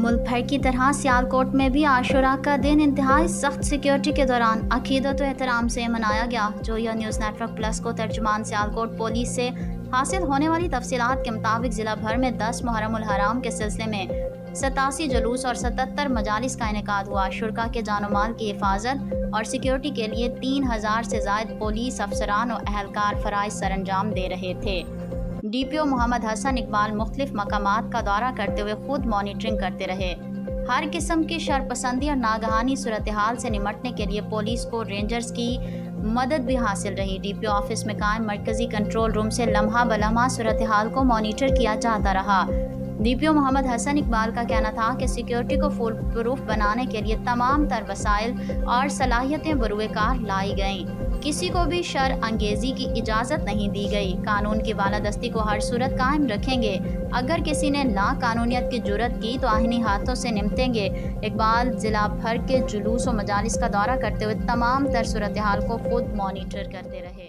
मुल्क भर की तरह सियालकोट में भी आशुरा का दिन इंतहाई सख्त सिक्योरिटी के दौरान अकीदत व एहतराम से मनाया गया। जोया न्यूज़ नेटवर्क प्लस को तर्जुमान सियालकोट पुलिस से हासिल होने वाली तफसीलात के मुताबिक ज़िला भर में 10 मुहर्रम उल हराम के सिलसिले में 87 जुलूस और 77 मजालिस का इनेकाद हुआ। शुरका के जानो माल की हिफाजत और सिक्योरिटी के लिए 3000 से ज़ायद पुलिस अफसरान और अहलकार फ़राइज़ सरअंजाम दे रहे थे। DPO मोहम्मद हसन इकबाल मुख्तलिफ मकामात का दौरा करते हुए खुद मॉनिटरिंग करते रहे। हर किस्म की शरपसंदी और नागहानी सूरत हाल से निमटने के लिए पुलिस को रेंजर्स की मदद भी हासिल रही। DPO ऑफिस में कायम मरकजी कंट्रोल रूम से लम्हा बलम्हा सूरत हाल को मॉनिटर किया जाता रहा। DPO मोहम्मद हसन इकबाल का कहना था कि सिक्योरिटी को फुल प्रूफ बनाने के लिए तमाम तर वसाइल और सलाहियतें बरूएकार लाई गईं। किसी को भी शर अंगेजी की इजाज़त नहीं दी गई। कानून की बालादस्ती को हर सूरत कायम रखेंगे। अगर किसी ने लाकानूनियत की जुर्रत की तो आहिनी हाथों से निपटेंगे। इकबाल जिला भर के जुलूस व मजालिस का दौरा करते हुए तमाम तर सूरत हाल को खुद मॉनिटर करते रहे।